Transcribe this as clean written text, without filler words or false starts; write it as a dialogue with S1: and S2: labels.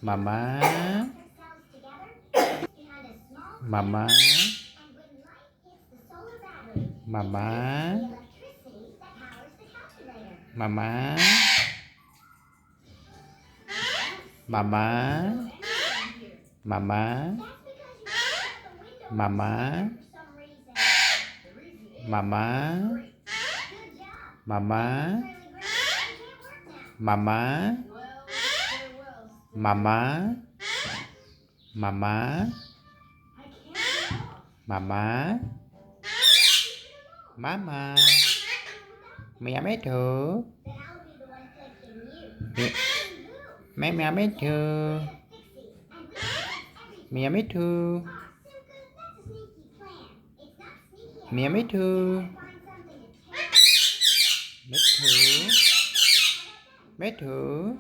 S1: Mama. Mama. Mama. Mama. Mama. Mama. Mama. Mama. Mama. Mama. Mama. Mama. Mama. Mama. Mẹ bé thử. Mẹ bé thử. Mẹ bé thử. Mẹ bé thử. Bé thử. Bé thử.